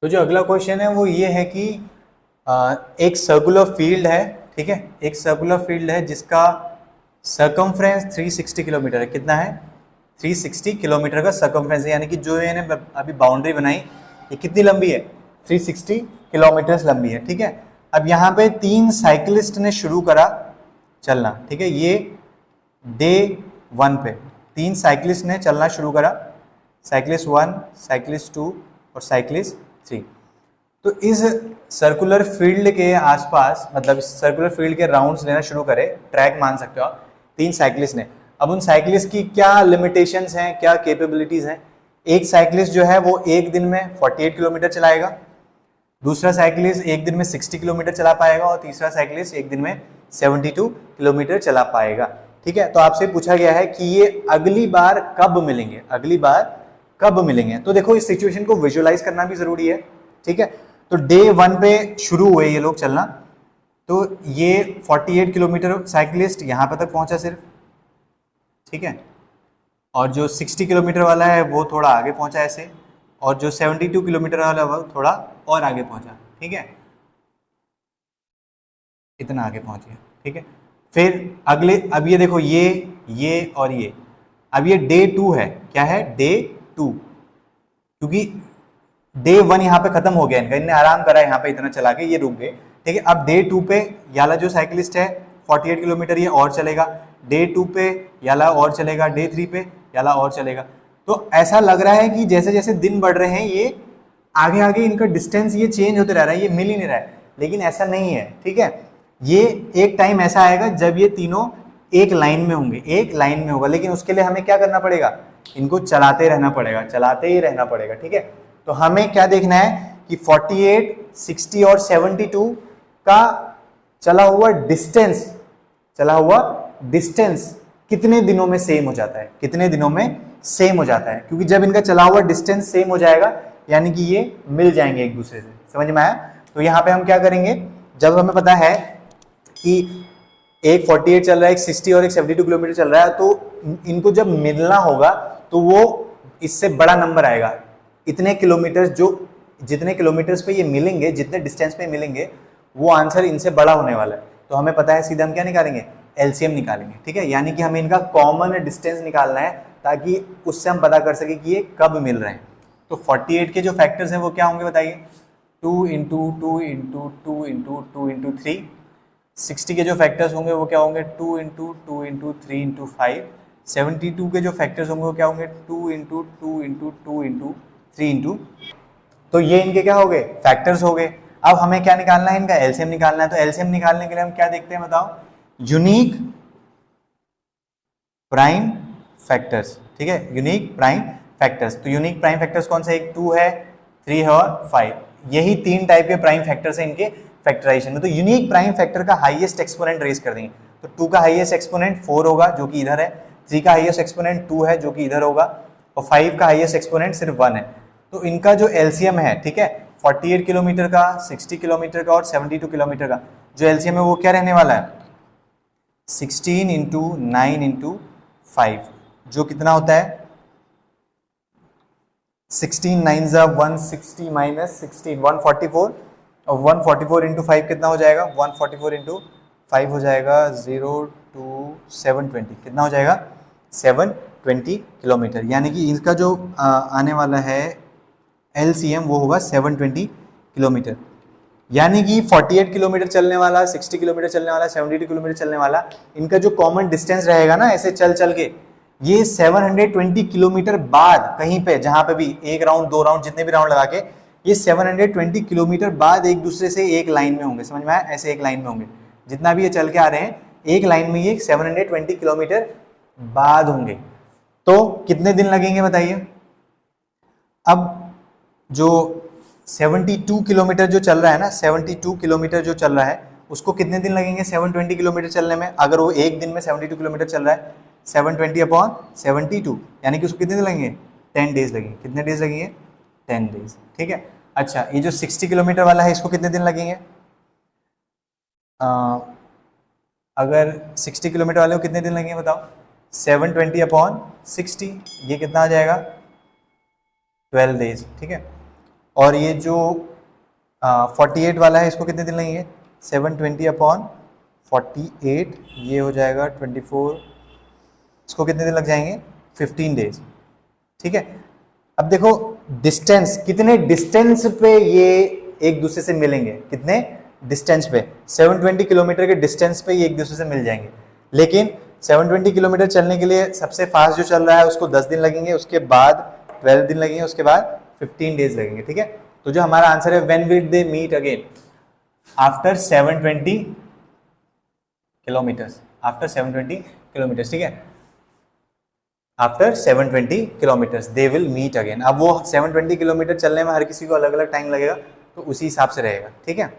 तो जो अगला क्वेश्चन है वो ये है कि एक सर्कुलर फील्ड है, ठीक है, एक सर्कुलर फील्ड है जिसका सर्कमफ्रेंस 360 किलोमीटर है। कितना है? 360 किलोमीटर का सर्कमफ्रेंस है, यानी कि जो मैंने अभी बाउंड्री बनाई ये कितनी लंबी है? 360 किलोमीटर लंबी है, ठीक है। अब यहाँ पे 3 साइकिलिस्ट ने शुरू करा चलना, ठीक है। ये डे 1 पे 3 साइकिलिस्ट ने चलना शुरू करा, साइकिलिस्ट 1, साइकिलिस्ट 2 और साइकिलिस्ट 3। तो इस सर्कुलर फील्ड के आसपास, मतलब सर्कुलर फील्ड के राउंड्स लेना शुरू करे, ट्रैक मान सकते हो आप, 3 साइकिलिस्ट ने। अब उन साइकिलिस्ट की क्या लिमिटेशंस हैं, क्या कैपेबिलिटीज हैं? एक साइकिलिस्ट जो है वो एक दिन में 48 किलोमीटर चलाएगा, दूसरा साइकिलिस्ट एक दिन में 60 किलोमीटर चला पाएगा और तीसरा साइकिलिस्ट एक दिन में 72 किलोमीटर चला पाएगा, ठीक है। तो आपसे पूछा गया है कि ये अगली बार कब मिलेंगे, अगली बार कब मिलेंगे। तो देखो इस सिचुएशन को विजुअलाइज करना भी जरूरी है, ठीक है। तो डे 1 पे शुरू हुए ये लोग चलना, तो ये 48 किलोमीटर साइकिलिस्ट यहां पर तक पहुंचा सिर्फ, ठीक है, और जो 60 किलोमीटर वाला है वो थोड़ा आगे पहुंचा ऐसे, और जो 72 किलोमीटर वाला वो थोड़ा और आगे पहुंचा, ठीक है, इतना आगे पहुंच गया, ठीक है। फिर अगले, अब ये देखो ये और ये, अब ये डे 2 है। क्या है? डे 2, क्योंकि डे 1 यहाँ पे खत्म हो गया इनका, इनने आराम करा यहाँ पे इतना चला के, ये रुक गए, ठीक है। अब डे 2 पे याला जो साइकिलिस्ट है 48 किलोमीटर ये और चलेगा, डे 2 पे याला और चलेगा, डे 3 पे याला और चलेगा। तो ऐसा लग रहा है कि जैसे जैसे दिन बढ़ रहे हैं ये आगे आगे इनका डिस्टेंस ये चेंज होते रह रहा है, ये मिल ही नहीं रहा है, लेकिन ऐसा नहीं है, ठीक है। ये एक टाइम ऐसा आएगा जब ये तीनों एक लाइन में होंगे, एक लाइन में होगा, लेकिन उसके लिए हमें क्या करना पड़ेगा? इनको चलाते रहना पड़ेगा, चलाते ही रहना पड़ेगा, ठीक है। तो हमें क्या देखना है कि 48, 60 और 72 का चला हुआ डिस्टेंस कितने दिनों में सेम हो जाता है, कितने दिनों में सेम हो जाता है। क्योंकि जब इनका चला हुआ डिस्टेंस सेम हो जाएगा यानी कि ये मिल जाएंगे एक दूसरे से, समझ में आया? तो यहाँ पे हम क्या करेंगे, जब हमें पता है कि एक 48 चल रहा है, एक 60 और एक 72 किलोमीटर चल रहा है, तो इनको जब मिलना होगा तो वो इससे बड़ा नंबर आएगा। इतने किलोमीटर, जो जितने किलोमीटर्स पे ये मिलेंगे, जितने डिस्टेंस पे मिलेंगे, वो आंसर इनसे बड़ा होने वाला है। तो हमें पता है सीधा हम क्या निकालेंगे? एलसीएम निकालेंगे, ठीक है। यानी कि हमें इनका कॉमन डिस्टेंस निकालना है ताकि उससे हम पता कर सके कि ये कब मिल रहे हैं। तो 48 के जो फैक्टर्स हैं वो क्या होंगे बताइए? 2 इंटू 2 इंटू 2 इंटू 2 इंटू 3। 60 के जो फैक्टर्स होंगे वो क्या होंगे? 2 इंटू 2 इंटू 3 इंटू 5। 72 के जो फैक्टर्स होंगे वो क्या होंगे? 2 इंटू 2 इंटू 2 इंटू 3 इंटू। तो ये इनके क्या हो गए? फैक्टर्स हो गए। अब हमें क्या निकालना है? इनका एलसीएम निकालना है। तो एलसीएम निकालने के लिए हम क्या देखते हैं बताओ? यूनिक प्राइम फैक्टर्स, ठीक है, यूनिक प्राइम फैक्टर्स। तो यूनिक प्राइम फैक्टर्स कौन से? एक 2 है, 3 है और 5। यही 3 टाइप के प्राइम फैक्टर्स हैं इनके फैक्टराइजेशन में। तो यूनिक प्राइम फैक्टर का हाईएस्ट एक्सपोनेंट रेज कर देंगे। तो 2 का हाईएस्ट एक्सपोनेंट 4 होगा जो कि इधर है, 3 का हाईएस्ट एक्सपोनेंट 2 है जो कि इधर होगा, और 5 का हाईएस्ट एक्सपोनेंट सिर्फ 1 है। तो इनका जो एलसीएम है, ठीक है, 48 किलोमीटर का, 60 किलोमीटर का और 72 किलोमीटर का जो एलसीएम है वो क्या रहने वाला है? 16 इंटू 9 इंटू 5, जो कितना होता है? 16 9 जा 160 माइनस 16 144, और 144 इंटू 5 कितना हो जाएगा? 144 इंटू 5 हो जाएगा 0 to 720, कितना हो जाएगा? 720 किलोमीटर। यानी कि इसका जो आने वाला है एलसीएम वो होगा 720 किलोमीटर। यानी कि 48 किलोमीटर चलने वाला, 60 किलोमीटर चलने वाला, 72 किलोमीटर चलने वाला, इनका जो कॉमन डिस्टेंस रहेगा ना ऐसे चल चल के, ये 720 किलोमीटर बाद कहीं पे, जहां पे भी एक राउंड, 2 राउंड, जितने भी राउंड लगा के, ये 720 किलोमीटर बाद एक दूसरे से एक लाइन में होंगे। समझ में आया? ऐसे एक लाइन में होंगे, जितना भी ये चल के आ रहे हैं एक लाइन में ये 720 किलोमीटर बाद होंगे। तो कितने दिन लगेंगे बताइए? अब जो 72 किलोमीटर जो चल रहा है ना, 72 किलोमीटर जो चल रहा है उसको कितने दिन लगेंगे 720 किलोमीटर चलने में? अगर वो एक दिन में 72 किलोमीटर चल रहा है, 720 अपॉन 72, यानी कि उसको कितने दिन लगेंगे? 10 डेज लगेंगे। कितने डेज लगेंगे? 10 डेज, ठीक है। अच्छा, ये जो 60 किलोमीटर वाला है इसको कितने दिन लगेंगे? अगर 60 किलोमीटर वाले को कितने दिन लगेंगे बताओ? 720 अपॉन 60, ये कितना आ जाएगा? 12 डेज, ठीक है। और ये जो 48 वाला है इसको कितने दिन लगेंगे, 720 अपॉन 48, ये हो जाएगा 24, इसको कितने दिन लग जाएंगे, 15 डेज। ठीक है, अब देखो डिस्टेंस, कितने डिस्टेंस पे ये एक दूसरे से मिलेंगे, कितने डिस्टेंस पे, 720 किलोमीटर के डिस्टेंस पे ये एक दूसरे से मिल जाएंगे। लेकिन 720 किलोमीटर चलने के लिए सबसे फास्ट जो चल रहा है उसको 10 दिन लगेंगे, उसके बाद 12 दिन लगेंगे, उसके बाद 15 डेज लगेंगे। ठीक है, तो जो हमारा आंसर है when will they meet again, after 720 kilometres, after 720 kilometres. ठीक है, after 720 kilometres they will meet again. अब वो 720 किलोमीटर चलने में हर किसी को अलग अलग टाइम लगेगा, तो उसी हिसाब से रहेगा। ठीक है।